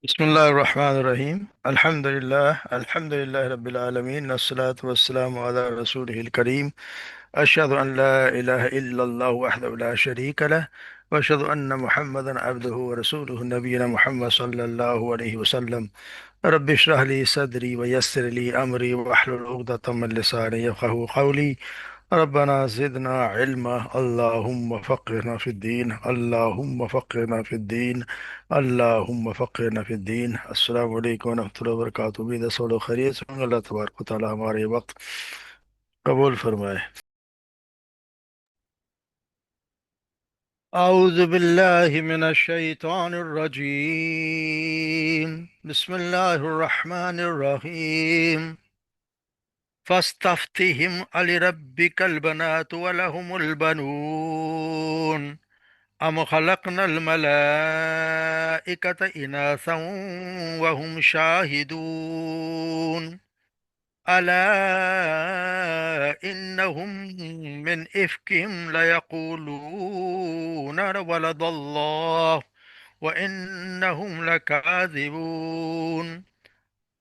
بسم الله الرحمن الرحيم الحمد لله رب العالمين والصلاة والسلام على رسوله الكريم. أشهد أن لا إله إلا الله وحده لا شريك له، وأشهد أن محمدا عبده ورسوله نبينا محمد صلى الله عليه وسلم. رب اشرح لي صدري ويسر لي أمري واحلل عقدة من لساني يفقهوا قولي. ربنا زدنا علما، اللهم فقهنا في الدين، اللهم فقهنا في الدين، اللهم فقهنا في الدین۔ السلام علیکم ورحمۃ اللہ وبرکاتہ۔ امید ہے سب لوگ خیریت سے ہوں گے۔ اللہ تبارک و تعالیٰ ہمارے یہ وقت قبول فرمائے۔ اعوذ باللہ من الشیطان الرجیم، بسم اللہ الرحمن الرحیم۔ فاستفتهم لربك البنات ولهم البنون ام خلقنا الملائكة إناثا وهم شاهدون ألا إنهم من إفكهم ليقولون ولد الله وإنهم لكاذبون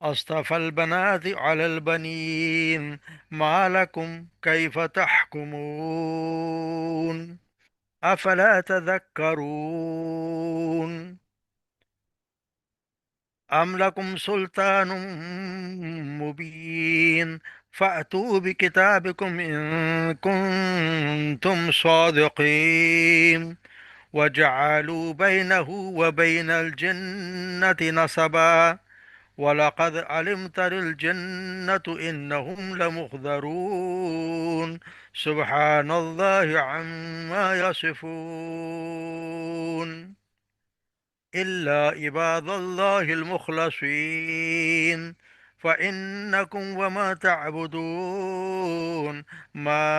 أصطفى البنات على البنين ما لكم كيف تحكمون أفلا تذكرون أم لكم سلطان مبين فأتوا بكتابكم إن كنتم صادقين وجعلوا بينه وبين الجنة نسبا ولقد علمت للجنة إنهم لمحضرون سبحان الله عما يصفون إلا عباد الله المخلصين فإنكم وما تعبدون ما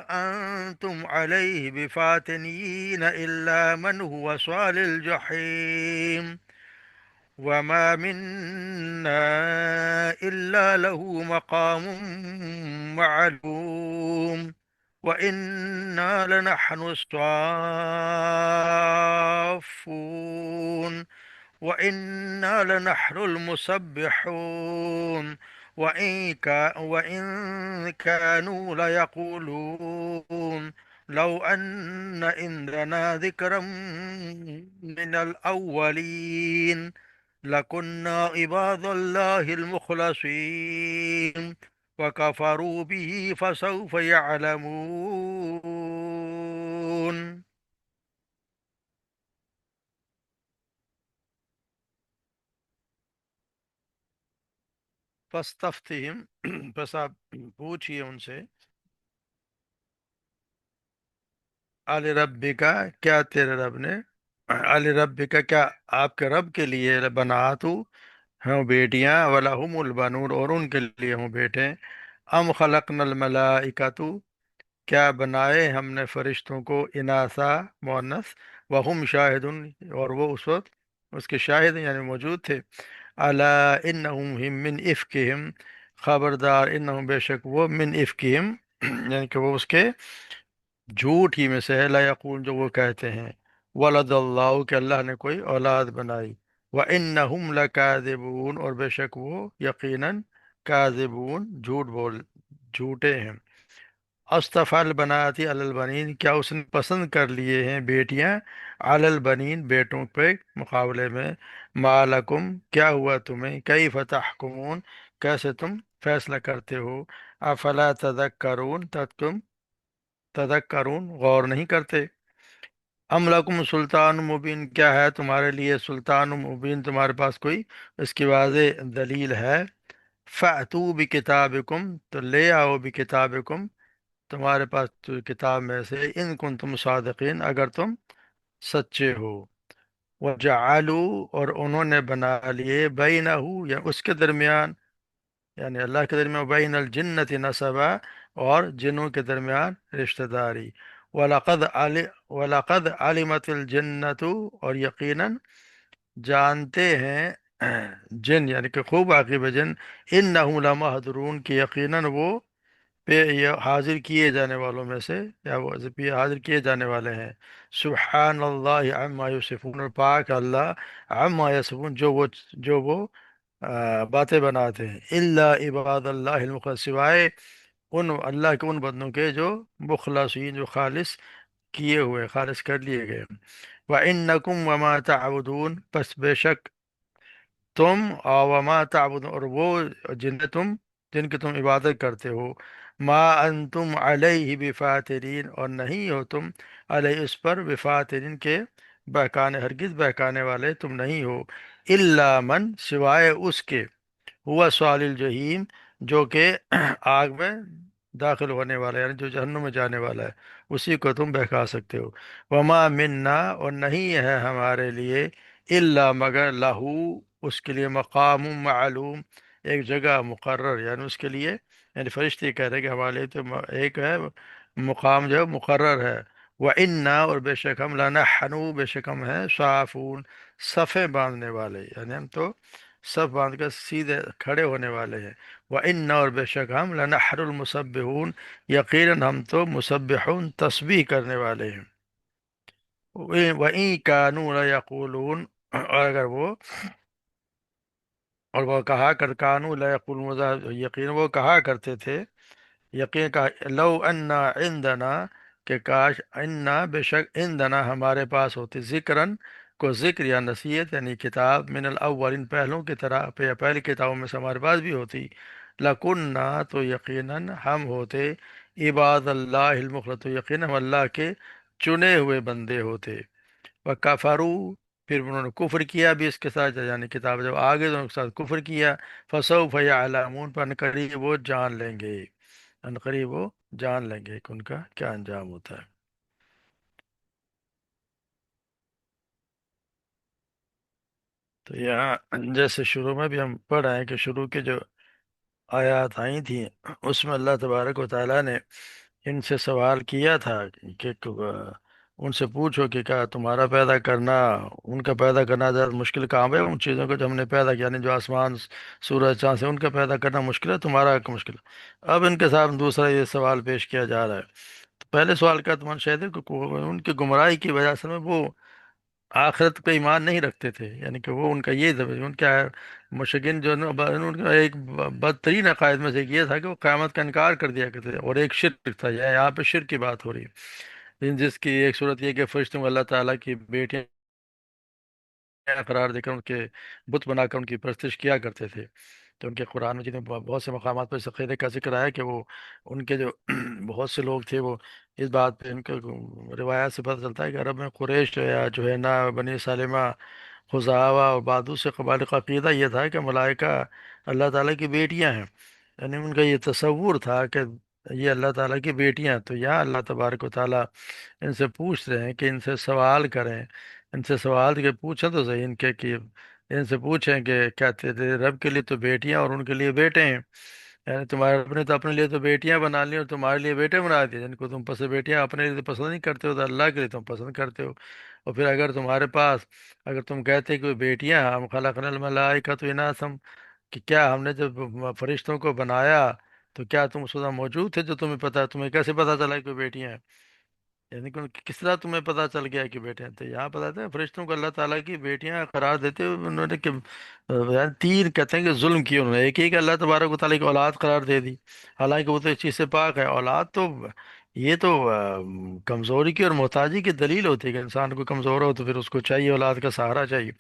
أنتم عليه بفاتنين إلا من هو صال الجحيم وما منا إلا له مقام معلوم وإنا لنحن الصافون وإنا لنحن المسبحون وإن كانوا ليقولون لو أن عندنا ذكرا من الأولين لكنا عباد الله المخلصين وكفروا به فسوف يعلمون۔ فاستفتہم پس آپ پوچھئے ان سے، علی ربی کا کیا تیرے رب نے، علی ربی کا کیا آپ کے رب کے لیے بناتو ہوں بیٹیاں، ولہم البنون اور ان کے لیے ہوں بیٹے، ام خلقنا الملائکۃ کیا بنائے ہم نے فرشتوں کو، اناسا مؤنث، وہم شاہدون اور وہ اس وقت اس کے شاہد یعنی موجود تھے، الا انہم ہم من افکہم خبردار، انہم بے شک وہ من افکہم یعنی کہ وہ اس کے جھوٹ ہی میں سے ہے، لا یقول جو وہ کہتے ہیں، ولد اللہ کہ اللہ نے کوئی اولاد بنائی، وَإِنَّهُمْ لَكَاذِبُونَ اور بے شک وہ یقیناً کاذبون جھوٹے ہیں۔ اصطفی البنات علی البنین کیا اس نے پسند کر لیے ہیں بیٹیاں، علی البنین بیٹوں پہ مقابلے میں، ما لکم کیا ہوا تمہیں، کیف تحکمون کیسے تم فیصلہ کرتے ہو، افلا تذکرون تب تم تذکرون غور نہیں کرتے، ام لکم سلطان مبین کیا ہے تمہارے لیے سلطان مبین تمہارے پاس کوئی اس کی واضح دلیل ہے، فَأْتُوا بِكِتَابِكُمْ تو لے آؤ بِكِتَابِكُمْ تمہارے پاس تو کتاب میں سے، ان کن تم صادقین اگر تم سچے ہو، وَجَعَلُوا اور انہوں نے بنا لیے بینہ یا اس کے درمیان یعنی اللہ کے درمیان، بین الجنت نسبا اور جنوں کے درمیان رشتہ داری، وَلَقَدْ عَلِمَتِ الْجِنَّةُ اور یقیناً جانتے ہیں جن یعنی کہ خوب عاقب جن، انہم لمحضرون کہ یقیناً وہ پہ یہ حاضر کیے جانے والوں میں سے، یا وہ پہ حاضر کیے جانے والے ہیں۔ سبحان اللہ عما یصفون، اور پاک اللہ عما یصفون، جو وہ باتیں بناتے ہیں، الا عباد اللہ المخلص، سوائے ان اللہ کے ان بندوں کے جو مخلصین، جو خالص کیے ہوئے، خالص کر لیے گئے۔ وَإِنَّكُمْ وَمَا تَعْبُدُونَ، پس بے شک تم، وما تعبدون، اور وہ جن کی تم عبادت کرتے ہو، ما انتم علیہ بفاترین، اور نہیں ہو تم علیہ اس پر بفاترین کے بہکانے، ہرگز بہکانے والے تم نہیں ہو، الا من، سوائے اس کے، ہوا سوال الجحیم، جو کہ آگ میں داخل ہونے والا ہے، یعنی جو جہنم میں جانے والا ہے، اسی کو تم بہکا سکتے ہو۔ وما منا، اور نہیں ہے ہمارے لیے، الا مگر لہو، اس کے لیے مقام معلوم، ایک جگہ مقرر، یعنی اس کے لیے، یعنی فرشتے کہہ رہے کہ ہمارے لیے تو ایک ہے مقام جو ہے مقرر ہے۔ وَإِنَّا، اور بے شک ہم، لَنَحْنُ، بے شک ہم ہیں، صافون، صفیں باندھنے والے، یعنی ہم تو صف باندھ کر سیدھے کھڑے ہونے والے ہیں۔ وَإِنَّا، اور بے شک ہم، لَنَحْنُ الْمُسَبِّحُونَ، یقیناً ہم تو مسبحون، تسبیح کرنے والے ہیں۔ وَإِن كَانُوا لَيَقُولُونَ، اور اگر وہ، اور وہ کہا کر، کانو لا یقولون، یقین وہ کہا کرتے تھے، یقین کا، لو انا عندنا، کہ کاش، انا بے شک، عندنا ہمارے پاس ہوتی، ذکرن کو ذکر یا نصیحت، یعنی کتاب، من الاولین پہلوں کی طرح، پہلی کتابوں میں سے ہمارے پاس بھی ہوتی، لکننا، تو یقیناً ہم ہوتے، عباد اللہ المخلص، تو یقیناً ہم اللہ کے چنے ہوئے بندے ہوتے۔ وَكَفَرُوا، پھر انہوں نے کفر کیا بھی اس کے ساتھ، یعنی کتاب جب آگے تو ان کے ساتھ کفر کیا، فَسَوْفَ يَعْلَمُونَ، پر قریب وہ جان لیں گے، ان قریب وہ جان لیں گے کہ ان کا کیا انجام ہوتا ہے۔ تو یہاں جیسے شروع میں بھی ہم پڑھ رہے ہیں کہ شروع کے جو آیات آئی تھیں، اس میں اللہ تبارک و تعالیٰ نے ان سے سوال کیا تھا کہ ان سے پوچھو کہ کیا تمہارا پیدا کرنا، ان کا پیدا کرنا زیادہ مشکل کام ہے، ان چیزوں کو جو ہم نے پیدا کیا، یعنی جو آسمان، سورج، چاند سے، ان کا پیدا کرنا مشکل ہے، تمہارا مشکل ہے۔ اب ان کے ساتھ دوسرا یہ سوال پیش کیا جا رہا ہے۔ تو پہلے سوال کا تمہارا شاید ہے کہ ان کی گمراہی کی وجہ سے میں وہ آخرت پہ ایمان نہیں رکھتے تھے، یعنی کہ وہ ان کا یہ ان کا مشکین جو ہے نا، ان کا ایک بدترین عقائد میں سے ایک یہ تھا کہ وہ قیامت کا انکار کر دیا کرتے تھے، اور ایک شرک تھا، یہاں پہ شرک کی بات ہو رہی ہے، جس کی ایک صورت یہ کہ فرشتوں کو اللہ تعالیٰ کی بیٹیاں قرار دے کر ان کے بت بنا کر ان کی پرستش کیا کرتے تھے۔ تو ان کے قرآن مجید میں بہت سے مقامات پر اس عقیدے کا ذکر آیا کہ وہ ان کے جو بہت سے لوگ تھے، وہ اس بات پہ، ان کے روایات سے پتہ چلتا ہے کہ عرب میں قریش یا جو ہے نا، بنی سالمہ، خزاعہ اور بعض دوسرے قبائل کا عقیدہ یہ تھا کہ ملائکہ اللہ تعالیٰ کی بیٹیاں ہیں، یعنی ان کا یہ تصور تھا کہ یہ اللہ تعالیٰ کی بیٹیاں ہیں۔ تو یہاں اللہ تبارک و تعالیٰ ان سے پوچھ رہے ہیں کہ ان سے سوال کریں، ان سے سوال کے پوچھیں تو صحیح، ان کے کہ ان سے پوچھیں کہ کیا تیرے رب کے لیے تو بیٹیاں اور ان کے لیے بیٹے ہیں، یعنی تمہارے رب نے تو اپنے لیے تو بیٹیاں بنا لی اور تمہارے لیے بیٹے بنا دیے، جن کو تم پسند، بیٹیاں اپنے لیے تو پسند نہیں کرتے ہو، تو اللہ کے لیے تم پسند کرتے ہو۔ اور پھر اگر تمہارے پاس، اگر تم کہتے کہ وہ بیٹیاں، ہم خلقنا الملائکۃ اناثا، کہ کیا ہم نے جب فرشتوں کو بنایا تو کیا تم اس وقت موجود تھے جو تمہیں پتا، تمہیں کیسے پتا چلا کہ وہ بیٹیاں ہیں، یعنی کہ کس طرح تمہیں پتہ چل گیا کہ بیٹے ہیں؟ تو یہاں پتہ ہے فرشتوں کو اللہ تعالیٰ کی بیٹیاں قرار دیتے ہوئے انہوں نے کہ یعنی تین کہتے ہیں کہ ظلم کیا انہوں نے، ایک ہی کہ اللہ تبارک و تعالیٰ کی اولاد قرار دے دی، حالانکہ وہ تو اس چیز سے پاک ہے، اولاد تو یہ تو کمزوری کی اور محتاجی کی دلیل ہوتی ہے کہ انسان کو کمزور ہو تو پھر اس کو چاہیے، اولاد کا سہارا چاہیے۔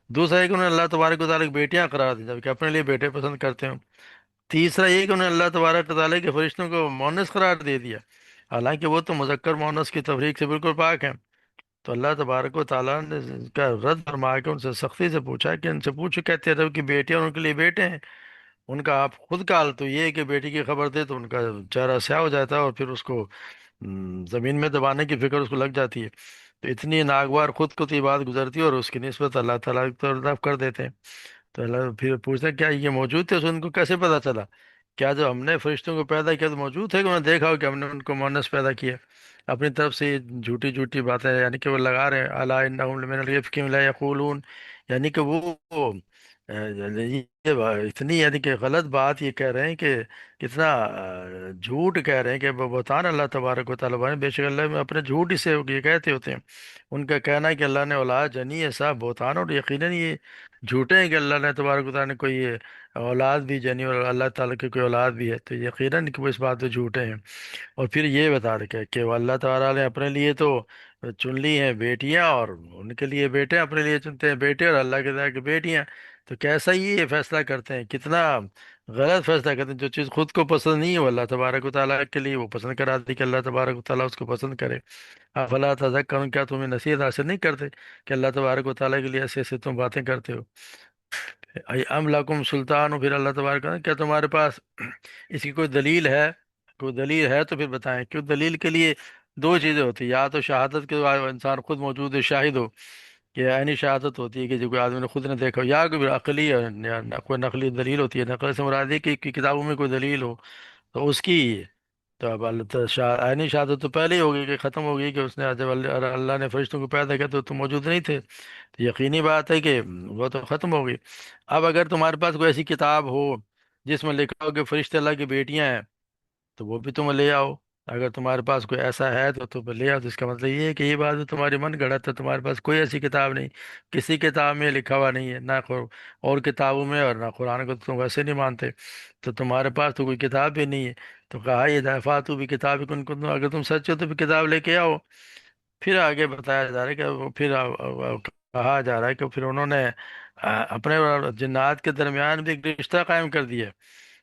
دوسرا ہے کہ انہوں نے اللہ تبارک و تعالیٰ کی بیٹیاں قرار دی جبکہ اپنے لیے بیٹے پسند کرتے ہیں۔ تیسرا یہ کہ انہوں نے اللہ تبارک و تعالیٰ کے فرشتوں کو مونس قرار دے دیا، حالانکہ وہ تو مذکر مونس کی تفریق سے بالکل پاک ہیں۔ تو اللہ تبارک و تعالیٰ نے ان کا رد فرما کے ان سے سختی سے پوچھا کہ ان سے پوچھو کہتے ہیں کہ بیٹے اور ان کے لیے بیٹے ہیں، ان کا آپ خود کا حال تو یہ ہے کہ بیٹی کی خبر دے تو ان کا چہرہ سیاہ ہو جاتا ہے اور پھر اس کو زمین میں دبانے کی فکر اس کو لگ جاتی ہے۔ تو اتنی ناگوار خود کو تو یہ بات گزرتی ہے اور اس کی نسبت اللہ تعالیٰ کی طرف کر دیتے ہیں۔ تو اللہ پھر پوچھتے ہیں کیا یہ موجود تھے، ان کو کیسے پتا چلا؟ کیا جو ہم نے فرشتوں کو پیدا کیا تو موجود تھے کہ انہوں نے دیکھا ہو کہ ہم نے ان کو مونس پیدا کیا؟ اپنی طرف سے یہ جھوٹی جھوٹی باتیں، یعنی کہ وہ لگا رہے ہیں، الا انہم لمن الافکم لا یقولون، یعنی کہ وہ اتنی یعنی کہ غلط بات یہ کہہ رہے ہیں کہ کتنا جھوٹ کہہ رہے ہیں کہ وہ بہتان اللہ تبارک و تعالیٰ بنے، بے شک اللہ میں اپنے جھوٹ ہی سے یہ کہتے ہوتے ہیں. ان کا کہنا ہے کہ اللہ نے اولاد جنی ہے، صاحب بہتان، اور یقیناً یہ جھوٹے ہیں کہ اللہ نے تبارک و تعالیٰ نے کوئی اولاد بھی جنی اور اللہ تعالیٰ کی کوئی اولاد بھی ہے، تو یقیناً کہ وہ اس بات پہ جھوٹے ہیں. اور پھر یہ بتا رکھا کہ وہ اللہ تعالیٰ نے اپنے لیے تو چن لی ہیں بیٹیاں، اور ان کے لیے بیٹے اپنے لیے چنتے ہیں بیٹے، اور اللہ کے ذات کی بیٹیاں. تو کیسا یہ فیصلہ کرتے ہیں، کتنا غلط فیصلہ کرتے ہیں. جو چیز خود کو پسند نہیں ہے وہ اللہ تبارک و تعالیٰ کے لیے وہ پسند کرا دی کہ اللہ تبارک و تعالیٰ اس کو پسند کرے. افلا تذکرون، کیا تمہیں نصیحت حاصل نہیں کرتے کہ اللہ تبارک و تعالیٰ کے لیے ایسے ایسے تم باتیں کرتے ہو. ام لکم سلطان ہو، پھر اللہ تبارک و تعالیٰ کیا تمہارے پاس اس کی کوئی دلیل ہے؟ کوئی دلیل ہے تو پھر بتائیں. کیوں دلیل کے لیے دو چیزیں ہوتی ہیں، یا تو شہادت کے انسان خود موجود ہے شاہد ہو، کہ عینی شہادت ہوتی ہے کہ جو کوئی آدمی نے خود نے دیکھا ہو، یا کوئی عقلی یا کوئی نقلی دلیل ہوتی ہے. نقل سے مراد ہے کہ کتابوں میں کوئی دلیل ہو تو اس کی. تو اب عینی شہادت تو پہلے ہی ہوگی کہ ختم ہوگی کہ اس نے جب اللہ نے فرشتوں کو پیدا کیا تو تم موجود نہیں تھے، تو یقینی بات ہے کہ وہ تو ختم ہوگی. اب اگر تمہارے پاس کوئی ایسی کتاب ہو جس میں لکھا ہو کہ فرشتے اللہ کی بیٹیاں ہیں، تو وہ بھی تم لے آؤ. اگر تمہارے پاس کوئی ایسا ہے تو تم لے آؤ. تو اس کا مطلب یہ ہے کہ یہ بات تمہاری من گھڑت ہے، تمہارے پاس کوئی ایسی کتاب نہیں، کسی کتاب میں لکھا ہوا نہیں ہے، نہ اور کتابوں میں، اور نہ قرآن کو تو تم ویسے نہیں مانتے، تو تمہارے پاس تو کوئی کتاب بھی نہیں ہے. تو کہا یہ دفعہ بھی کتاب کن کن، اگر تم سچ ہو تو بھی کتاب لے کے آؤ. پھر آگے بتایا جا رہا ہے کہ پھر کہا جا رہا ہے کہ پھر انہوں نے اپنے اور جنات کے درمیان بھی ایک رشتہ قائم کر دیا.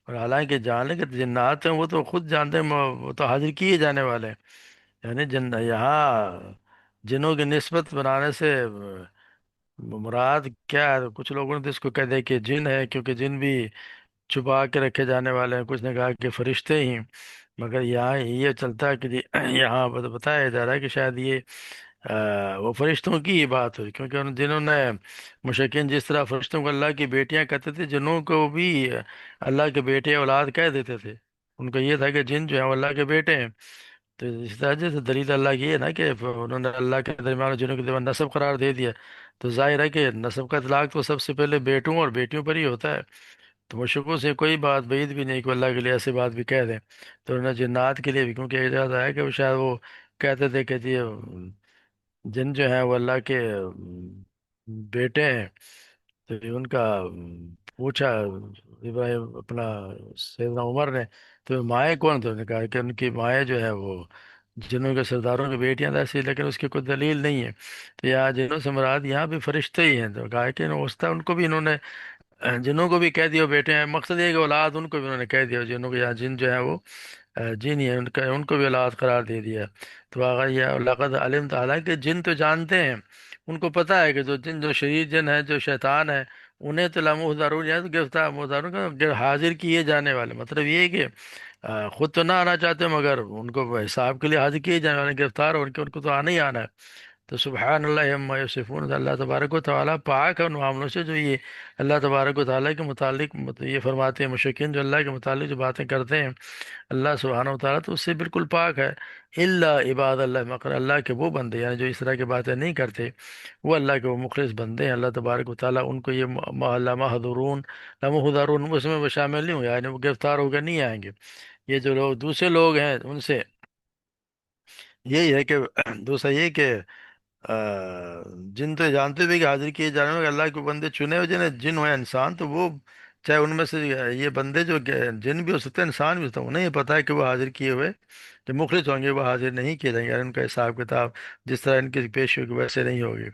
اور حالانکہ جان لیں کہ جنات ہیں وہ تو خود جانتے ہیں، وہ تو حاضر کیے جانے والے ہیں. یعنی یہاں جنوں کی نسبت بنانے سے مراد کیا ہے؟ کچھ لوگوں نے تو اس کو کہہ دیا کہ جن ہے، کیونکہ جن بھی چھپا کے رکھے جانے والے ہیں. کچھ نے کہا کہ فرشتے ہی. مگر یہاں یہ چلتا ہے کہ یہاں بتایا جا رہا ہے کہ شاید یہ وہ فرشتوں کی ہی بات ہوئی، کیونکہ جنہوں نے مشرکین جس طرح فرشتوں کو اللہ کی بیٹیاں کہتے تھے، جنوں کو بھی اللہ کے بیٹے اولاد کہہ دیتے تھے. ان کا یہ تھا کہ جن جو ہیں وہ اللہ کے بیٹے ہیں. تو اس طرح سے دلیل اللہ کی ہے نا کہ انہوں نے اللہ کے درمیان اور جنوں کے درمیان نسب قرار دے دیا. تو ظاہر ہے کہ نسب کا اطلاق تو سب سے پہلے بیٹوں اور بیٹیوں پر ہی ہوتا ہے. تو مشرکوں سے کوئی بات بعید بھی نہیں کہ وہ اللہ کے لیے ایسی بات بھی کہہ دیں. تو انہوں نے جنات کے لیے بھی، کیونکہ اجازت ہے کہ وہ شاید وہ کہتے تھے کہ جی جن جو ہیں وہ اللہ کے بیٹے ہیں. تو ان کا پوچھا ابراہیم اپنا سیدنا عمر نے تو مائیں کون تھے؟ انہوں نے کہا کہ ان کی مائیں جو ہے وہ جنوں کے سرداروں کی بیٹیاں تھا ایسی، لیکن اس کی کوئی دلیل نہیں ہے. تو یہاں جنوں سے مراد یہاں بھی فرشتے ہی ہیں. تو کہا کہ ان کو بھی انہوں نے جنوں کو بھی کہہ دیا بیٹے ہیں. مقصد یہ ہے کہ اولاد ان کو بھی انہوں نے کہہ دیا، جنوں کو یہاں جن جو ہے وہ جن ہی ہیں، ان کو بھی اولاد قرار دے دیا. تو آگا یہ لقد علم تعالیٰ کہ جن تو جانتے ہیں، ان کو پتہ ہے کہ جو شریر جن ہے، جو شیطان ہے، انہیں تو لامحضرون یا تو گرفتار محضرون کا حاضر کیے جانے والے. مطلب یہ ہے کہ خود تو نہ آنا چاہتے مگر ان کو حساب کے لیے حاضر کیے جانے والے، گرفتار ہو ان کو تو آنا ہی آنا ہے. تو سبحان اللہ عما یصفون، اللہ تبارک و تعالیٰ پاک ہے ان معاملوں سے جو یہ اللہ تبارک و تعالیٰ کے متعلق یہ فرماتے ہیں. مشرکین جو اللہ کے متعلق جو باتیں کرتے ہیں، اللہ سبحانہ و تعالیٰ تو اس سے بالکل پاک ہے. اللہ عباد اللہ، مگر اللہ کے وہ بندے یعنی جو اس طرح کی باتیں نہیں کرتے، وہ اللہ کے وہ مخلص بندے ہیں. اللہ تبارک و تعالیٰ ان کو یہ محضرون لمحضرون اس میں وہ شامل نہیں ہوں، یعنی وہ گرفتار ہو کے نہیں آئیں گے. یہ جو لوگ دوسرے لوگ ہیں ان سے یہی ہے کہ دوسرا یہ کہ آ، جن تو جانتے بھی کہ حاضر کیے جانے والے اللہ کے بندے چنے ہوئے جنہیں جن ہوئے انسان، تو وہ چاہے ان میں سے یہ بندے جو جن بھی ہو سکتے ہیں انسان بھی ہو سکتے ہیں، انہیں یہ پتہ ہے کہ وہ حاضر کیے ہوئے جو مخلص ہوں گے وہ حاضر نہیں کیے جائیں گے. یعنی ان کا حساب کتاب جس طرح ان کی پیش ہوگی ویسے نہیں ہوگی.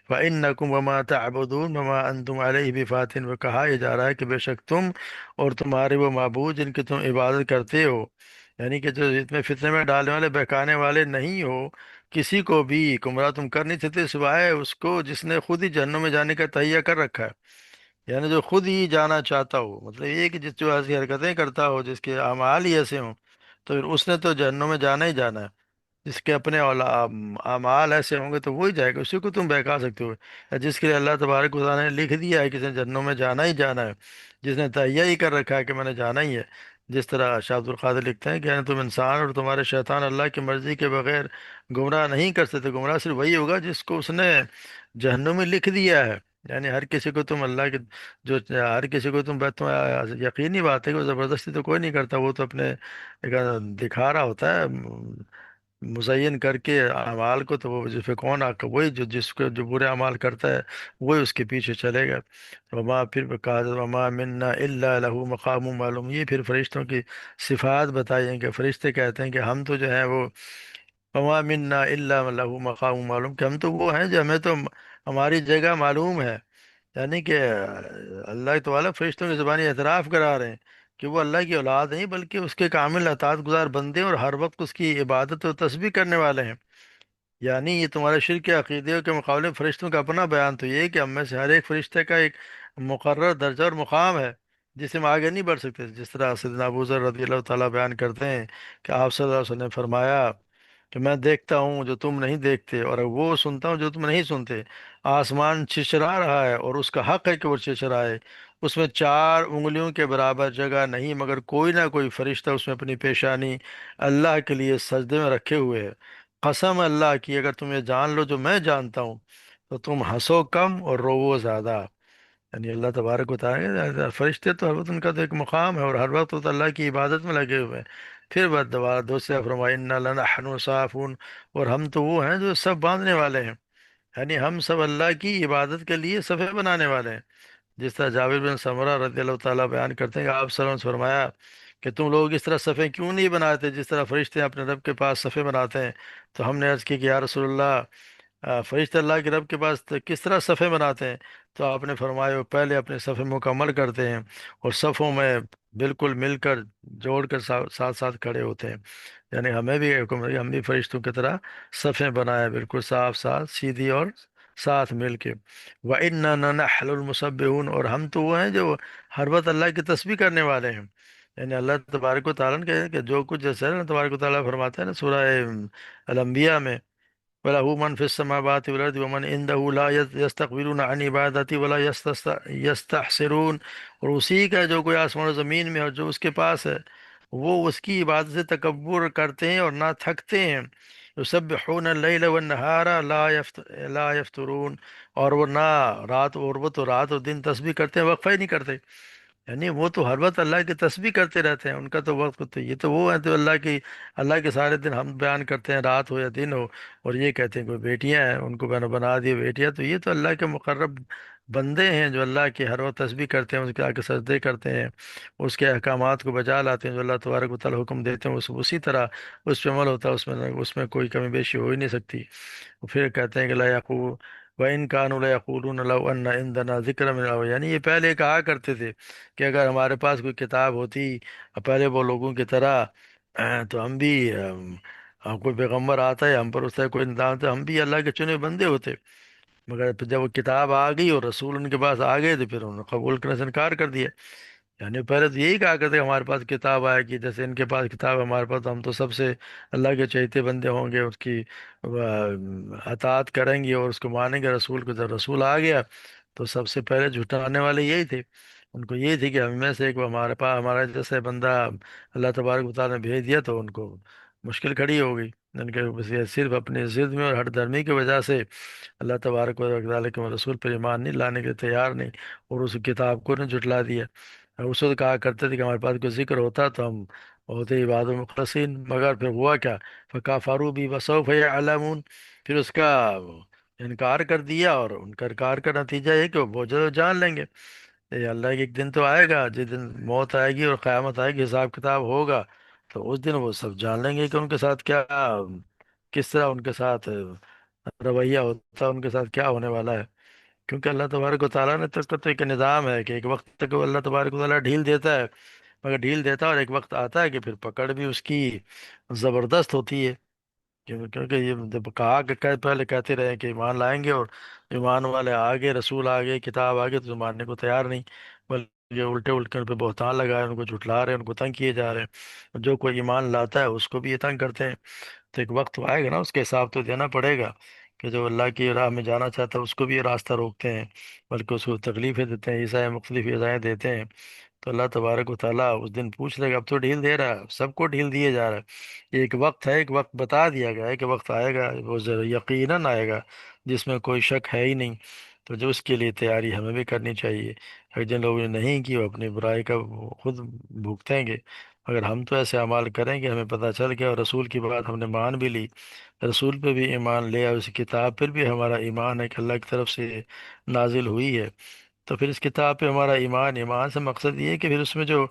فَإِنَّكُمْ وَمَا تَعْبُدُونَ وَمَا أَنْتُمْ عَلَيْهِ بِفَاتِنٍ، وہ کہا یہ جا رہا ہے کہ بے شک تم اور تمہارے وہ معبود جن کی تم عبادت کرتے ہو، یعنی کہ جو اتنے فتنے میں ڈالنے والے بہکانے والے نہیں ہو، کسی کو بھی گمراہ تم کر نہیں سکتے سوائے اس کو جس نے خود ہی جہنم میں جانے کا تہیہ کر رکھا ہے. یعنی جو خود ہی جانا چاہتا ہو، مطلب یہ کہ جس جو ایسی حرکتیں کرتا ہو، جس کے اعمال ہی ایسے ہوں، تو پھر اس نے تو جہنم میں جانا ہی جانا ہے. جس کے اپنے اعمال ایسے ہوں گے تو وہی جائے گا، اسی کو تم بہکا سکتے ہو. یا جس کے لیے اللہ تبارک و تعالیٰ نے لکھ دیا ہے کہ اس نے جہنم میں جانا ہی جانا ہے، جس نے تہیہ ہی کر رکھا ہے کہ میں نے جانا ہی ہے. جس طرح شاہ عبد القادر لکھتے ہیں کہ یعنی تم انسان اور تمہارے شیطان اللہ کی مرضی کے بغیر گمراہ نہیں کر سکتے. گمراہ صرف وہی ہوگا جس کو اس نے جہنم میں لکھ دیا ہے. یعنی ہر کسی کو تم اللہ کے جو ہر کسی کو تم یقینی بات ہے کہ وہ زبردستی تو کوئی نہیں کرتا، وہ تو اپنے ایک دکھا رہا ہوتا ہے مزین کر کے اعمال کو، تو وہ جس پہ کون وہی جو جس کو جو برے اعمال کرتا ہے وہی اس کے پیچھے چلے گا۔ وما پھر کہا وما منا الا له مقام معلوم، یہ پھر فرشتوں کی صفات بتائی ہیں کہ فرشتے کہتے ہیں کہ ہم تو جو ہیں وہ وما منا الا له مقام معلوم، کہ ہم تو وہ ہیں جو ہمیں تو ہماری جگہ معلوم ہے۔ یعنی کہ اللہ تعالیٰ فرشتوں کی زبانی اعتراف کرا رہے ہیں کہ وہ اللہ کی اولاد نہیں بلکہ اس کے کامل اطاعت گزار بندے ہیں، اور ہر وقت اس کی عبادت و تسبیح کرنے والے ہیں۔ یعنی یہ تمہارے شرک کے عقیدے کے مقابلے میں فرشتوں کا اپنا بیان تو یہ ہے کہ ہم میں سے ہر ایک فرشتے کا ایک مقرر درجہ اور مقام ہے جس سے ہم آگے نہیں بڑھ سکتے، جس طرح سیدنا ابو ذر رضی اللہ تعالیٰ بیان کرتے ہیں کہ آپ صلی اللہ علیہ وسلم نے فرمایا کہ میں دیکھتا ہوں جو تم نہیں دیکھتے، اور وہ سنتا ہوں جو تم نہیں سنتے۔ آسمان چھچرا رہا ہے اور اس کا حق ہے کہ وہ چھچرائے، اس میں 4 انگلیوں کے برابر جگہ نہیں، مگر کوئی نہ کوئی فرشتہ اس میں اپنی پیشانی اللہ کے لیے سجدے میں رکھے ہوئے ہے۔ قسم اللہ کی اگر تم یہ جان لو جو میں جانتا ہوں تو تم ہنسو کم اور روو زیادہ۔ یعنی اللہ تبارک و تعالیٰ فرشتے تو ہر وقت ان کا تو ایک مقام ہے، اور ہر وقت وہ تو اللہ کی عبادت میں لگے ہوئے ہیں۔ پھر بعد دوبارہ دوسرے فرمایا انا لنحن صافون، اور ہم تو وہ ہیں جو سب باندھنے والے ہیں، یعنی ہم سب اللہ کی عبادت کے لیے صفے بنانے والے ہیں۔ جس طرح جابر بن سمرہ رضی اللہ تعالیٰ بیان کرتے ہیں کہ آپ صلی اللہ علیہ وسلم نے فرمایا کہ تم لوگ اس طرح صفے کیوں نہیں بناتے جس طرح فرشتے اپنے رب کے پاس صفے بناتے ہیں؟ تو ہم نے عرض کی کہ یا رسول اللہ، فرشتے اللہ کے رب کے پاس کس طرح صفے بناتے ہیں؟ تو آپ نے فرمایا وہ پہلے اپنے صفے مکمل کرتے ہیں اور صفوں میں بالکل مل کر جوڑ کر ساتھ ساتھ کھڑے ہوتے ہیں۔ یعنی ہمیں بھی حکم ہے کہ ہم بھی فرشتوں کی طرح صفیں بنائیں، بالکل صاف صاف سیدھی اور ساتھ مل کے۔ وَإِنَّا لَنَحْنُ الْمُسَبِّحُونَ، اور ہم تو وہ ہیں جو ہر وقت اللہ کی تسبیح کرنے والے ہیں۔ یعنی اللہ تبارک و تعالیٰ نے کہ جو کچھ جیسے اللہ تبارک و تعالیٰ فرماتا ہے نا سورہ الانبیاء میں، وَلَهُ مَنْ فِي السَّمَاوَاتِ وَالْأَرْضِ وَمَنْ عِنْدَهُ لَا يَسْتَكْبِرُونَ عَنْ عِبَادَتِهِ وَلَا يَسْتَحْسِرُونَ، اور اسی کا جو کوئی آسمان و زمین میں اور جو اس کے پاس ہے وہ اس کی عبادت سے تکبر کرتے ہیں اور نہ تھکتے ہیں۔ یسبحون اللیل والنہار لا یفترون، اور وہ نہ رات، اور وہ تو رات اور دن تسبیح کرتے ہیں، وقفہ ہی نہیں کرتے۔ یعنی وہ تو ہر وقت اللہ کی تسبیح کرتے رہتے ہیں، ان کا تو وقت تو یہ تو وہ ہے تو اللہ کے سارے دن ہم بیان کرتے ہیں، رات ہو یا دن ہو، اور یہ کہتے ہیں کوئی بیٹیاں ہیں ان کو میں نے بنا دی بیٹیاں، تو یہ تو اللہ کے مقرب بندے ہیں جو اللہ کی ہر وقت تسبیح کرتے ہیں، اس کے آگے سجدے کرتے ہیں، اس کے احکامات کو بجا لاتے ہیں، جو اللہ تبارک و تعالیٰ حکم دیتے ہیں اسی طرح اس پہ عمل ہوتا ہے، اس میں کوئی کمی بیشی ہو ہی نہیں سکتی۔ پھر کہتے ہیں کہ لا یقول وَإِن كَانُوا لَيَقُولُونَ لَوْ أَنَّ عِندَنَا ذِكْرًا مِنَ الْأَوَّلِينَ، یعنی یہ پہلے کہا کرتے تھے کہ اگر ہمارے پاس کوئی کتاب ہوتی پہلے وہ لوگوں کی طرح، تو ہم بھی ہم کوئی پیغمبر آتا ہے ہم پر اس طرح کوئی نظام تو ہم بھی اللہ کے چنے بندے ہوتے، مگر پھر جب وہ کتاب آ گئی اور رسول ان کے پاس آ گئے تو پھر انہوں نے قبول کرنے سے انکار کر دیا۔ یعنی پہلے تو یہی کہا کرتے کہ ہمارے پاس کتاب آئے گی، جیسے ان کے پاس کتاب ہے ہمارے پاس، تو ہم تو سب سے اللہ کے چہیتے بندے ہوں گے، اس کی اطاعت کریں گے اور اس کو مانیں گے رسول کو۔ جب رسول آ گیا تو سب سے پہلے جھٹلانے والے یہی تھے، ان کو یہی تھی کہ ہم میں سے ایک ہمارے پاس ہمارا جیسے بندہ اللہ تبارک و تعالیٰ نے بھیج دیا تو ان کو مشکل کھڑی ہو گئی، ان کے صرف اپنی ضد میں اور ہٹ دھرمی کی وجہ سے اللہ تبارک و تعالیٰ کے رسول پر ایمان نہیں لانے کے تیار نہیں، اور اس کتاب کو نے جھٹلا دیا۔ اس وقت کہا کرتے تھے کہ ہمارے پاس کوئی ذکر ہوتا تو ہم ہوتے عباد المخلصین، مگر پھر ہوا کیا، فَكَفَرُوا بِهِ وَسَوْفَ يَعْلَمُونَ، پھر اس کا انکار کر دیا، اور ان کا انکار کا نتیجہ یہ کہ وہ بہت جلد جان لیں گے۔ یہ اللہ کے ایک دن تو آئے گا جس دن موت آئے گی اور قیامت آئے گی، حساب کتاب ہوگا، تو اس دن وہ سب جان لیں گے کہ ان کے ساتھ کیا، کس طرح ان کے ساتھ رویہ ہوتا ہے، ان کے ساتھ کیا ہونے والا ہے۔ کیونکہ اللہ تبارک و تعالیٰ نے تو ایک نظام ہے کہ ایک وقت تک وہ اللہ تبارک و تعالیٰ ڈھیل دیتا ہے، مگر ڈھیل دیتا ہے اور ایک وقت آتا ہے کہ پھر پکڑ بھی اس کی زبردست ہوتی ہے۔ کیونکہ یہ جب کہا کہ پہلے کہتے رہے کہ ایمان لائیں گے، اور ایمان والے آگے رسول آگے کتاب آگے تو ماننے کو تیار نہیں، بلکہ الٹے الٹے ان پہ بہتان لگائے، ان کو جھٹلا رہے ہیں، ان کو تنگ کیے جا رہے ہیں، جو کوئی ایمان لاتا ہے اس کو بھی یہ تنگ کرتے ہیں۔ تو ایک وقت آئے گا نا، اس کے حساب تو دینا پڑے گا کہ جو اللہ کی راہ میں جانا چاہتا ہے اس کو بھی یہ راستہ روکتے ہیں، بلکہ اس کو تکلیفیں دیتے ہیں، عیسائی مختلف عزائیں دیتے ہیں۔ تو اللہ تبارک و تعالیٰ اس دن پوچھ لے گا، اب تو ڈھیل دے رہا ہے، سب کو ڈھیل دیے جا رہا ہے، یہ ایک وقت ہے، ایک وقت بتا دیا گیا ہے کہ وقت آئے گا، وہ یقیناً آئے گا جس میں کوئی شک ہے ہی نہیں، تو جو اس کے لیے تیاری ہمیں بھی کرنی چاہیے، اگر جن لوگوں نے نہیں کی وہ اپنی برائی کا وہ خود بھگتیں گے، اگر ہم تو ایسے اعمال کریں گے ہمیں پتہ چل گیا اور رسول کی بات ہم نے مان بھی لی، رسول پہ بھی ایمان لے اور اس کتاب پر بھی ہمارا ایمان ہے کہ اللہ کی طرف سے نازل ہوئی ہے، تو پھر اس کتاب پہ ہمارا ایمان، ایمان سے مقصد یہ ہے کہ پھر اس میں جو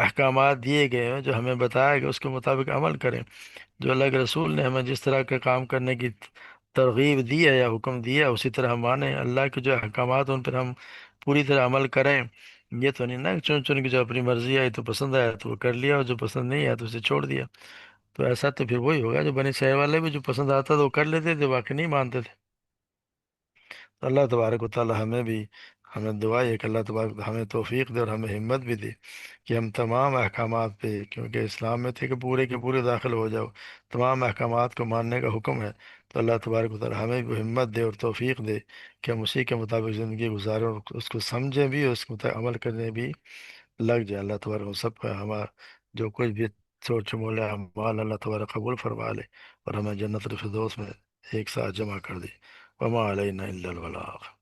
احکامات دیے گئے ہیں، جو ہمیں بتایا گیا اس کے مطابق عمل کریں، جو اللہ کے رسول نے ہمیں جس طرح کا کام کرنے کی ترغیب دی ہے یا حکم دیا ہے اسی طرح ہم مانیں، اللہ کے جو احکامات ہیں ان پر ہم پوری طرح عمل کریں، یہ تو نہیں نا کہ چن چن کے جو اپنی مرضی آئی تو پسند آیا تو وہ کر لیا اور جو پسند نہیں آیا تو اسے چھوڑ دیا، تو ایسا تو پھر وہی ہوگا جو بنی اسرائیل والے بھی جو پسند آتا تو وہ کر لیتے تھے، باقی نہیں مانتے تھے۔ تو اللہ تبارک و تعالی ہمیں بھی، ہمیں دعا ہے کہ اللہ تبارک ہمیں توفیق دے اور ہمیں ہمت بھی دے کہ ہم تمام احکامات پہ، کیونکہ اسلام میں تھے کہ پورے کے پورے داخل ہو جاؤ، تمام احکامات کو ماننے کا حکم ہے، تو اللہ تبارک و تعالی ہمیں بھی ہمت دے اور توفیق دے کہ ہم اسی کے مطابق زندگی گزاریں اور اس کو سمجھیں بھی اور اس کے مطابق عمل کرنے بھی لگ جائے۔ اللہ تبارک و سب کا ہمارا جو کچھ بھی سوچ مولے اعمال اللہ تبارک قبول فرما لے اور ہمیں جنت الفردوس میں ایک ساتھ جمع کر دے۔ وما علینا الا البلاغ۔